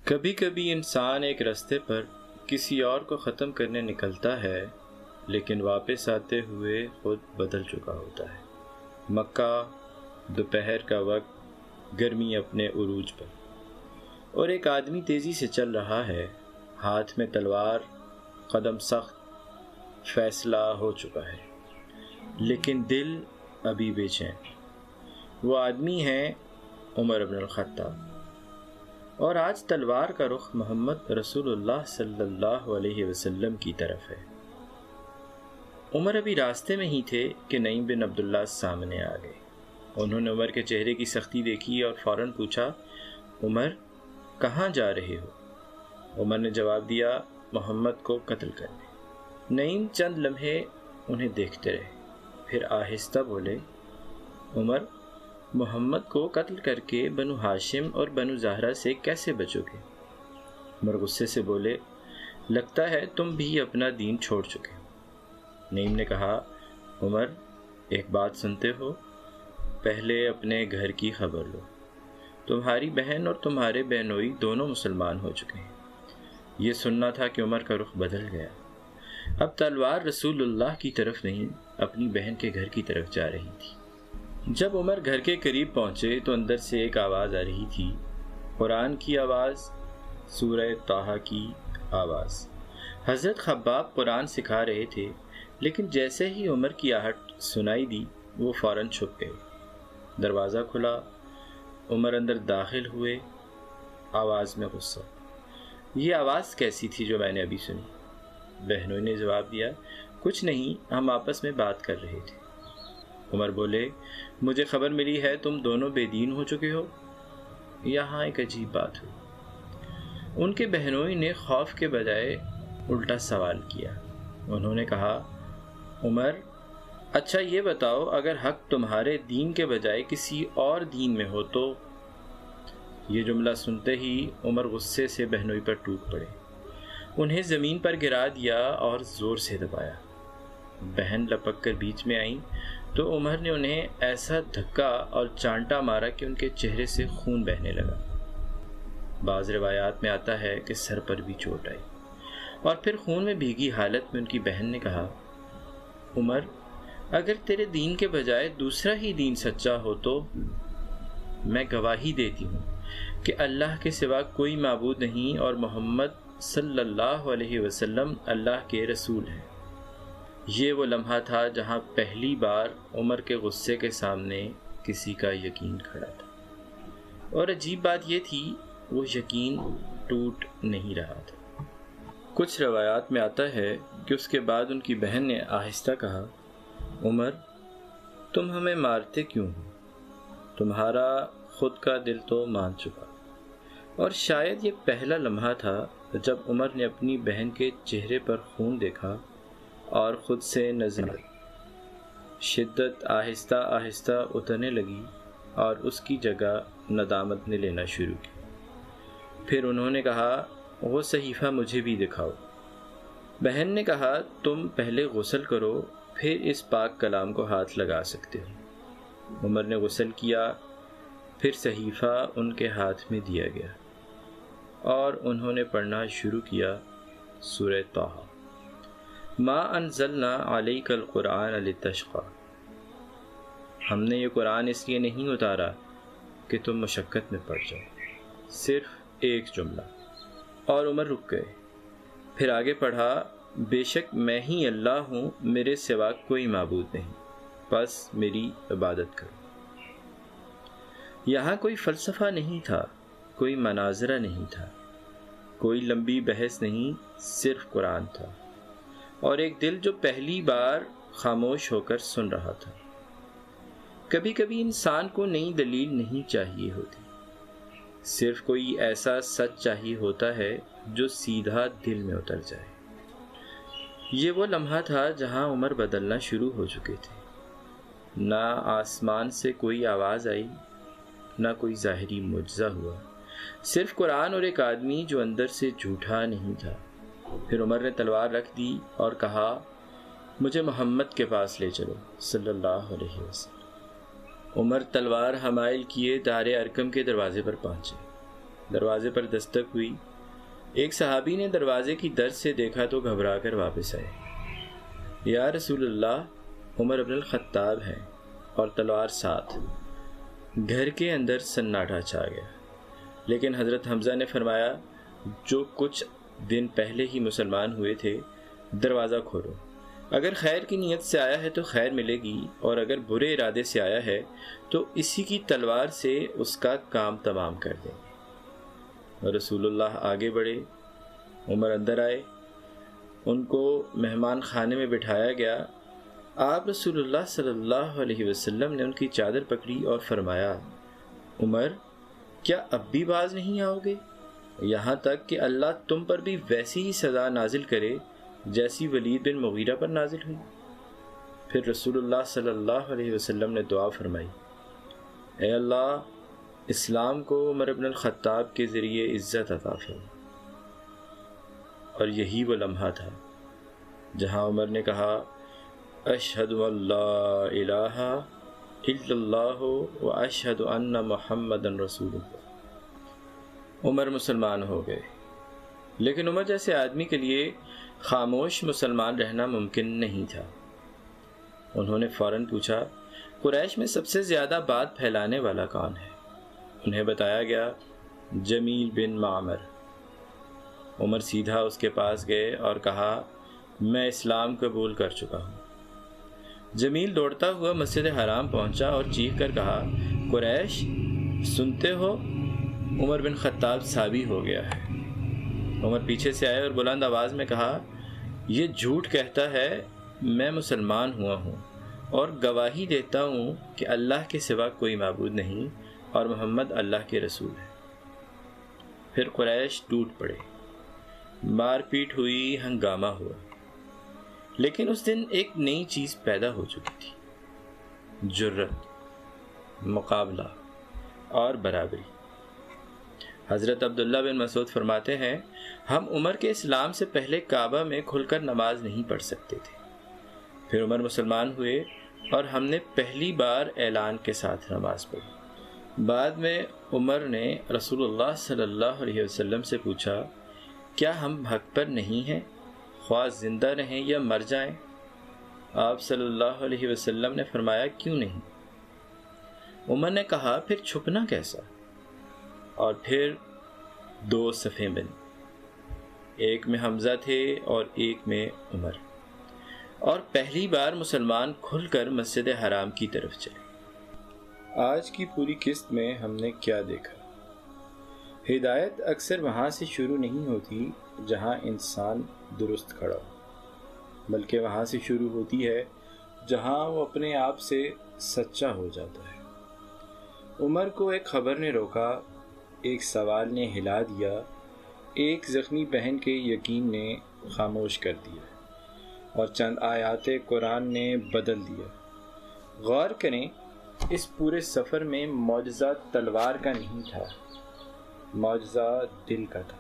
کبھی کبھی انسان ایک راستے پر کسی اور کو ختم کرنے نکلتا ہے، لیکن واپس آتے ہوئے خود بدل چکا ہوتا ہے۔ مکہ، دوپہر کا وقت، گرمی اپنے عروج پر، اور ایک آدمی تیزی سے چل رہا ہے، ہاتھ میں تلوار، قدم سخت، فیصلہ ہو چکا ہے، لیکن دل ابھی بے چین۔ وہ آدمی ہے عمر بن الخطاب، اور آج تلوار کا رخ محمد رسول اللہ صلی اللہ علیہ وسلم کی طرف ہے۔ عمر ابھی راستے میں ہی تھے کہ نعیم بن عبداللہ سامنے آ گئے۔ انہوں نے عمر کے چہرے کی سختی دیکھی اور فوراً پوچھا، عمر کہاں جا رہے ہو؟ عمر نے جواب دیا، محمد کو قتل کرنے۔ نعیم چند لمحے انہیں دیکھتے رہے، پھر آہستہ بولے، عمر محمد کو قتل کر کے بنو ہاشم اور بنو زہرہ سے کیسے بچو گے؟ عمر غصے سے بولے، لگتا ہے تم بھی اپنا دین چھوڑ چکے ہو۔ نعیم نے کہا، عمر ایک بات سنتے ہو؟ پہلے اپنے گھر کی خبر لو۔ تمہاری بہن اور تمہارے بہنوئی دونوں مسلمان ہو چکے ہیں۔ یہ سننا تھا کہ عمر کا رخ بدل گیا۔ اب تلوار رسول اللہ کی طرف نہیں، اپنی بہن کے گھر کی طرف جا رہی تھی۔ جب عمر گھر کے قریب پہنچے تو اندر سے ایک آواز آ رہی تھی، قرآن کی آواز، سورہ طٰہٰ کی آواز۔ حضرت خباب قرآن سکھا رہے تھے، لیکن جیسے ہی عمر کی آہٹ سنائی دی وہ فوراً چھپ گئے۔ دروازہ کھلا، عمر اندر داخل ہوئے، آواز میں غصہ۔ یہ آواز کیسی تھی جو میں نے ابھی سنی؟ بہنوئی نے جواب دیا، کچھ نہیں، ہم آپس میں بات کر رہے تھے۔ عمر بولے، مجھے خبر ملی ہے تم دونوں بے دین ہو چکے ہو۔ یہاں ایک عجیب بات ہوئی۔ ان کے بہنوئی نے خوف کے بجائے الٹا سوال کیا۔ انہوں نے کہا، عمر اچھا یہ بتاؤ، اگر حق تمہارے دین کے بجائے کسی اور دین میں ہو تو؟ یہ جملہ سنتے ہی عمر غصے سے بہنوئی پر ٹوٹ پڑے، انہیں زمین پر گرا دیا اور زور سے دبایا۔ بہن لپک کر بیچ میں آئیں تو عمر نے انہیں ایسا دھکا اور چانٹا مارا کہ ان کے چہرے سے خون بہنے لگا۔ بعض روایات میں آتا ہے کہ سر پر بھی چوٹ آئی، اور پھر خون میں بھیگی حالت میں ان کی بہن نے کہا، عمر اگر تیرے دین کے بجائے دوسرا ہی دین سچا ہو تو؟ میں گواہی دیتی ہوں کہ اللہ کے سوا کوئی معبود نہیں اور محمد صلی اللہ علیہ وسلم اللہ کے رسول ہیں۔ یہ وہ لمحہ تھا جہاں پہلی بار عمر کے غصے کے سامنے کسی کا یقین کھڑا تھا، اور عجیب بات یہ تھی وہ یقین ٹوٹ نہیں رہا تھا۔ کچھ روایات میں آتا ہے کہ اس کے بعد ان کی بہن نے آہستہ کہا، عمر تم ہمیں مارتے کیوں ہو؟ تمہارا خود کا دل تو مان چکا۔ اور شاید یہ پہلا لمحہ تھا جب عمر نے اپنی بہن کے چہرے پر خون دیکھا اور خود سے نظر شدت آہستہ آہستہ اترنے لگی اور اس کی جگہ ندامت نے لینا شروع کی۔ پھر انہوں نے کہا، وہ صحیفہ مجھے بھی دکھاؤ۔ بہن نے کہا، تم پہلے غسل کرو، پھر اس پاک کلام کو ہاتھ لگا سکتے ہو۔ عمر نے غسل کیا، پھر صحیفہ ان کے ہاتھ میں دیا گیا اور انہوں نے پڑھنا شروع کیا، سورہ طٰہٰ۔ ما انزلنا علیک القرآن لتشقی، ہم نے یہ قرآن اس لیے نہیں اتارا کہ تم مشقت میں پڑ جاؤ۔ صرف ایک جملہ، اور عمر رک گئے۔ پھر آگے پڑھا، بے شک میں ہی اللہ ہوں، میرے سوا کوئی معبود نہیں، بس میری عبادت کرو۔ یہاں کوئی فلسفہ نہیں تھا، کوئی مناظرہ نہیں تھا، کوئی لمبی بحث نہیں، صرف قرآن تھا اور ایک دل جو پہلی بار خاموش ہو کر سن رہا تھا۔ کبھی کبھی انسان کو نئی دلیل نہیں چاہیے ہوتی، صرف کوئی ایسا سچ چاہیے ہوتا ہے جو سیدھا دل میں اتر جائے۔ یہ وہ لمحہ تھا جہاں عمر بدلنا شروع ہو چکے تھے۔ نہ آسمان سے کوئی آواز آئی، نہ کوئی ظاہری معجزہ ہوا، صرف قرآن اور ایک آدمی جو اندر سے جھوٹا نہیں تھا۔ پھر عمر نے تلوار رکھ دی اور کہا، مجھے محمد کے پاس لے چلو صلی اللہ علیہ وسلم۔ عمر تلوار حمائل کیے دار ارقم کے دروازے پر پہنچے۔ دروازے پر دستک ہوئی۔ ایک صحابی نے دروازے کی درز سے دیکھا تو گھبرا کر واپس آئے۔ یا رسول اللہ، عمر بن الخطاب ہیں اور تلوار ساتھ۔ گھر کے اندر سناٹا چھا گیا، لیکن حضرت حمزہ نے فرمایا، جو کچھ دن پہلے ہی مسلمان ہوئے تھے، دروازہ کھولو۔ اگر خیر کی نیت سے آیا ہے تو خیر ملے گی، اور اگر برے ارادے سے آیا ہے تو اسی کی تلوار سے اس کا کام تمام کر دیں گے۔ رسول اللہ آگے بڑھے، عمر اندر آئے، ان کو مہمان خانے میں بٹھایا گیا۔ آپ رسول اللہ صلی اللہ علیہ وسلم نے ان کی چادر پکڑی اور فرمایا، عمر، کیا اب بھی باز نہیں آؤ گے؟ یہاں تک کہ اللہ تم پر بھی ویسی ہی سزا نازل کرے جیسی ولید بن مغیرہ پر نازل ہوئی۔ پھر رسول اللہ صلی اللہ علیہ وسلم نے دعا فرمائی، اے اللہ، اسلام کو عمر بن الخطاب کے ذریعے عزت عطا فرما۔ اور یہی وہ لمحہ تھا جہاں عمر نے کہا، اشہد ان لا الہ الا اللہ و اشہد ان محمد رسول اللہ۔ عمر مسلمان ہو گئے، لیکن عمر جیسے آدمی کے لیے خاموش مسلمان رہنا ممکن نہیں تھا۔ انہوں نے فوراً پوچھا، قریش میں سب سے زیادہ بات پھیلانے والا کون ہے؟ انہیں بتایا گیا، جمیل بن معمر۔ عمر سیدھا اس کے پاس گئے اور کہا، میں اسلام قبول کر چکا ہوں۔ جمیل دوڑتا ہوا مسجد حرام پہنچا اور چیخ کر کہا، قریش، سنتے ہو؟ عمر بن خطاب صابی ہو گیا ہے۔ عمر پیچھے سے آئے اور بلند آواز میں کہا، یہ جھوٹ کہتا ہے، میں مسلمان ہوا ہوں اور گواہی دیتا ہوں کہ اللہ کے سوا کوئی معبود نہیں اور محمد اللہ کے رسول ہے۔ پھر قریش ٹوٹ پڑے، مار پیٹ ہوئی، ہنگامہ ہوا۔ لیکن اس دن ایک نئی چیز پیدا ہو چکی تھی، جرت، مقابلہ اور برابری۔ حضرت عبداللہ بن مسعود فرماتے ہیں، ہم عمر کے اسلام سے پہلے کعبہ میں کھل کر نماز نہیں پڑھ سکتے تھے۔ پھر عمر مسلمان ہوئے اور ہم نے پہلی بار اعلان کے ساتھ نماز پڑھی۔ بعد میں عمر نے رسول اللہ صلی اللہ علیہ وسلم سے پوچھا، کیا ہم حق پر نہیں ہیں، خواہ زندہ رہیں یا مر جائیں؟ آپ صلی اللہ علیہ وسلم نے فرمایا، کیوں نہیں؟ عمر نے کہا، پھر چھپنا کیسا؟ اور پھر دو صفیں بنی، ایک میں حمزہ تھے اور ایک میں عمر، اور پہلی بار مسلمان کھل کر مسجد حرام کی طرف چلے۔ آج کی پوری قسط میں ہم نے کیا دیکھا؟ ہدایت اکثر وہاں سے شروع نہیں ہوتی جہاں انسان درست کھڑا ہو، بلکہ وہاں سے شروع ہوتی ہے جہاں وہ اپنے آپ سے سچا ہو جاتا ہے۔ عمر کو ایک خبر نے روکا، ایک سوال نے ہلا دیا، ایک زخمی بہن کے یقین نے خاموش کر دیا، اور چند آیات قرآن نے بدل دیا۔ غور کریں، اس پورے سفر میں معجزہ تلوار کا نہیں تھا، معجزہ دل کا تھا۔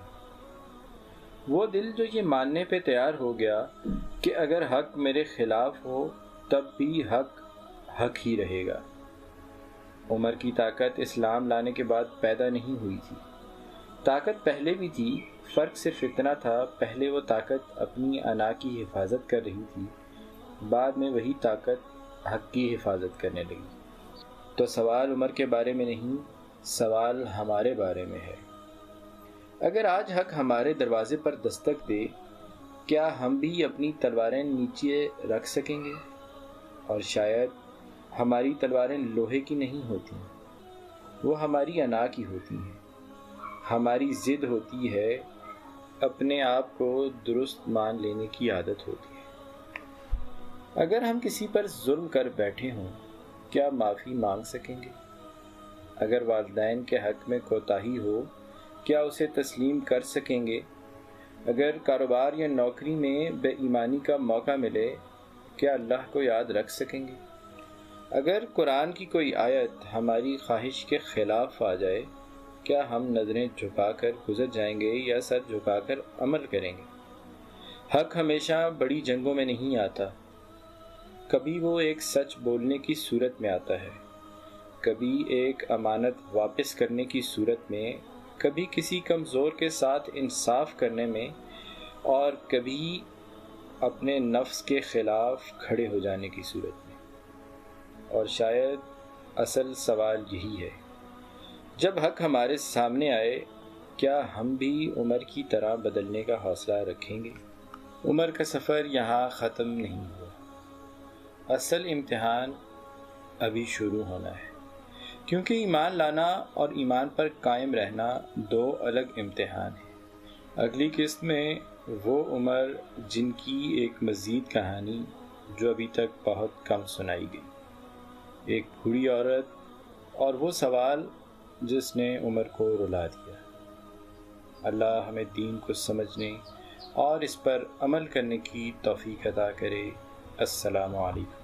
وہ دل جو یہ ماننے پہ تیار ہو گیا کہ اگر حق میرے خلاف ہو تب بھی حق حق ہی رہے گا۔ عمر کی طاقت اسلام لانے کے بعد پیدا نہیں ہوئی تھی، طاقت پہلے بھی تھی، فرق صرف اتنا تھا، پہلے وہ طاقت اپنی انا کی حفاظت کر رہی تھی، بعد میں وہی طاقت حق کی حفاظت کرنے لگی۔ تو سوال عمر کے بارے میں نہیں، سوال ہمارے بارے میں ہے۔ اگر آج حق ہمارے دروازے پر دستک دے، کیا ہم بھی اپنی تلواریں نیچے رکھ سکیں گے؟ اور شاید ہماری تلواریں لوہے کی نہیں ہوتی، وہ ہماری انا کی ہوتی ہیں، ہماری ضد ہوتی ہے، اپنے آپ کو درست مان لینے کی عادت ہوتی ہے۔ اگر ہم کسی پر ظلم کر بیٹھے ہوں، کیا معافی مانگ سکیں گے؟ اگر والدین کے حق میں کوتاہی ہو، کیا اسے تسلیم کر سکیں گے؟ اگر کاروبار یا نوکری میں بے ایمانی کا موقع ملے، کیا اللہ کو یاد رکھ سکیں گے؟ اگر قرآن کی کوئی آیت ہماری خواہش کے خلاف آ جائے، کیا ہم نظریں جھکا کر گزر جائیں گے یا سر جھکا کر عمل کریں گے؟ حق ہمیشہ بڑی جنگوں میں نہیں آتا، کبھی وہ ایک سچ بولنے کی صورت میں آتا ہے، کبھی ایک امانت واپس کرنے کی صورت میں، کبھی کسی کمزور کے ساتھ انصاف کرنے میں اور کبھی اپنے نفس کے خلاف کھڑے ہو جانے کی صورت میں۔ اور شاید اصل سوال یہی ہے، جب حق ہمارے سامنے آئے کیا ہم بھی عمر کی طرح بدلنے کا حوصلہ رکھیں گے؟ عمر کا سفر یہاں ختم نہیں ہوا، اصل امتحان ابھی شروع ہونا ہے، کیونکہ ایمان لانا اور ایمان پر قائم رہنا دو الگ امتحان ہیں۔ اگلی قسط میں وہ عمر جن کی ایک مزید کہانی جو ابھی تک بہت کم سنائی گئی، ایک بوڑھی عورت اور وہ سوال جس نے عمر کو رلا دیا۔ اللہ ہمیں دین کو سمجھنے اور اس پر عمل کرنے کی توفیق عطا کرے۔ السلام علیکم۔